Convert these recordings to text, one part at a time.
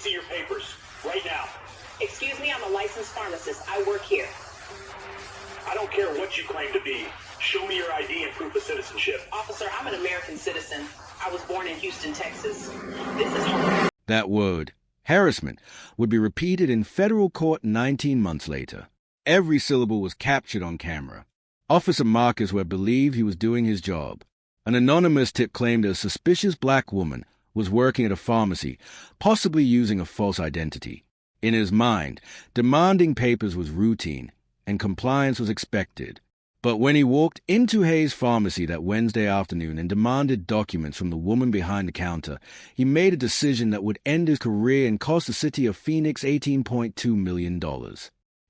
See your papers, right now. Excuse me, I'm a licensed pharmacist. I work here. I don't care what you claim to be. Show me your ID and proof of citizenship. Officer, I'm an American citizen. I was born in Houston, Texas. This is... That word, harassment, would be repeated in federal court 19 months later. Every syllable was captured on camera. Officer Marcus Webb believed he was doing his job. An anonymous tip claimed a suspicious black woman was working at a pharmacy, possibly using a false identity. In his mind, demanding papers was routine, and compliance was expected. But when he walked into Hayes' pharmacy that Wednesday afternoon and demanded documents from the woman behind the counter, he made a decision that would end his career and cost the city of Phoenix $18.2 million.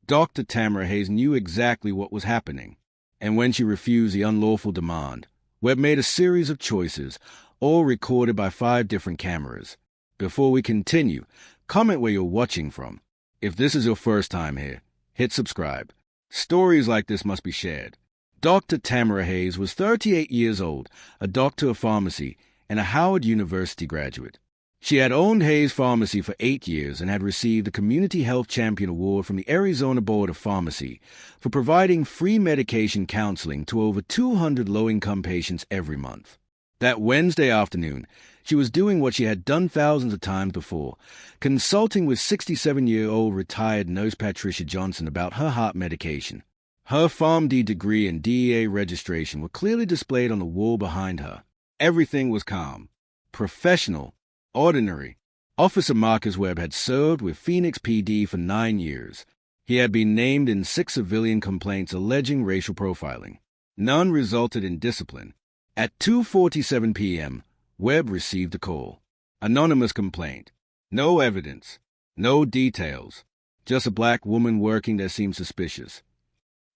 Dr. Tamara Hayes knew exactly what was happening, and when she refused the unlawful demand, Webb made a series of choices, all recorded by 5 different cameras. Before we continue, comment where you're watching from. If this is your first time here, hit subscribe. Stories like this must be shared. Dr. Tamara Hayes was 38 years old, a doctor of pharmacy, and a Howard University graduate. She had owned Hayes Pharmacy for 8 years and had received the Community Health Champion Award from the Arizona Board of Pharmacy for providing free medication counseling to over 200 low-income patients every month. That Wednesday afternoon, she was doing what she had done thousands of times before, consulting with 67-year-old retired nurse Patricia Johnson about her heart medication. Her PharmD degree and DEA registration were clearly displayed on the wall behind her. Everything was calm, professional, ordinary. Officer Marcus Webb had served with Phoenix PD for 9 years. He had been named in 6 civilian complaints alleging racial profiling. None resulted in discipline. At 2:47 p.m., Webb received a call. Anonymous complaint. No evidence. No details. Just a black woman working that seemed suspicious.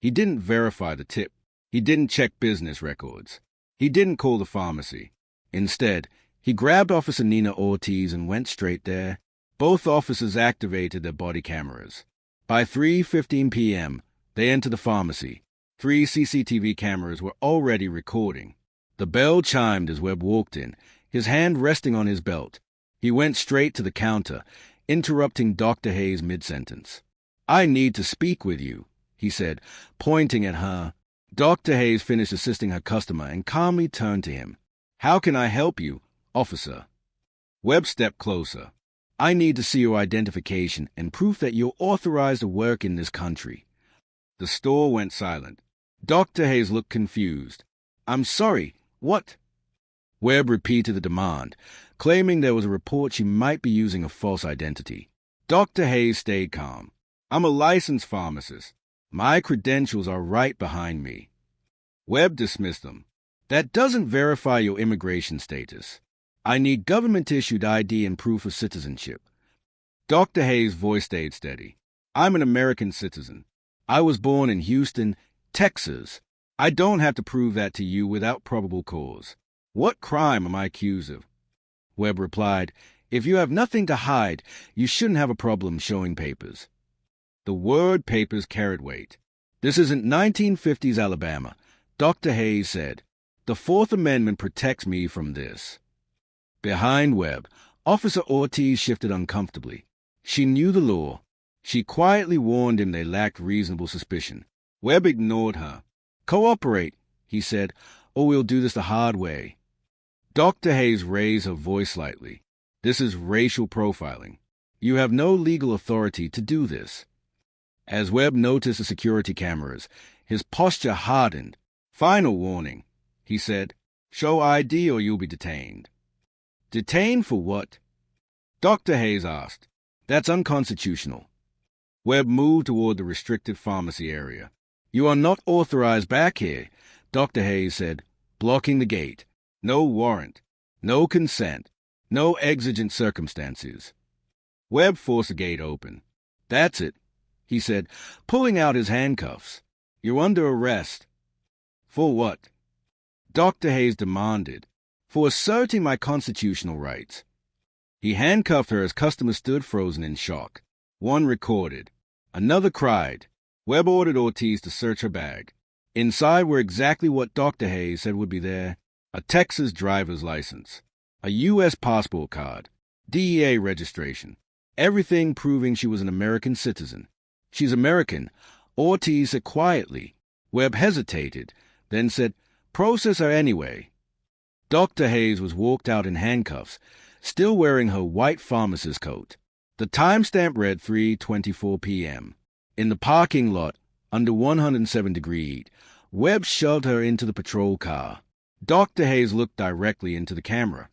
He didn't verify the tip. He didn't check business records. He didn't call the pharmacy. Instead, he grabbed Officer Nina Ortiz and went straight there. Both officers activated their body cameras. By 3:15 p.m., they entered the pharmacy. 3 CCTV cameras were already recording. The bell chimed as Webb walked in, his hand resting on his belt. He went straight to the counter, interrupting Dr. Hayes mid-sentence. "I need to speak with you," he said, pointing at her. Dr. Hayes finished assisting her customer and calmly turned to him. "How can I help you, officer?" Webb stepped closer. "I need to see your identification and proof that you're authorized to work in this country." The store went silent. Dr. Hayes looked confused. "I'm sorry, what?" Webb repeated the demand, claiming there was a report she might be using a false identity. Dr. Hayes stayed calm. "I'm a licensed pharmacist. My credentials are right behind me." Webb dismissed them. "That doesn't verify your immigration status. I need government-issued ID and proof of citizenship." Dr. Hayes' voice stayed steady. "I'm an American citizen. I was born in Houston, Texas. I don't have to prove that to you without probable cause. What crime am I accused of?" Webb replied, "If you have nothing to hide, you shouldn't have a problem showing papers." The word papers carried weight. "This isn't 1950s Alabama," Dr. Hayes said. "The Fourth Amendment protects me from this." Behind Webb, Officer Ortiz shifted uncomfortably. She knew the law. She quietly warned him they lacked reasonable suspicion. Webb ignored her. "Cooperate," he said, "or we'll do this the hard way." Dr. Hayes raised her voice slightly. "This is racial profiling. You have no legal authority to do this." As Webb noticed the security cameras, his posture hardened. "Final warning," he said. "Show ID or you'll be detained." "Detained for what?" Dr. Hayes asked. "That's unconstitutional." Webb moved toward the restricted pharmacy area. "You are not authorized back here," Dr. Hayes said, blocking the gate. "No warrant, no consent, no exigent circumstances." Webb forced the gate open. "That's it," he said, pulling out his handcuffs. "You're under arrest." "For what?" Dr. Hayes demanded. "For asserting my constitutional rights." He handcuffed her as customers stood frozen in shock. One recorded. Another cried. Webb ordered Ortiz to search her bag. Inside were exactly what Dr. Hayes said would be there: a Texas driver's license, a U.S. passport card, DEA registration, everything proving she was an American citizen. "She's American," Ortiz said quietly. Webb hesitated, then said, "Process her anyway." Dr. Hayes was walked out in handcuffs, still wearing her white pharmacist coat. The timestamp read 3:24 p.m. In the parking lot, under 107 degrees, Webb shoved her into the patrol car. Dr. Hayes looked directly into the camera.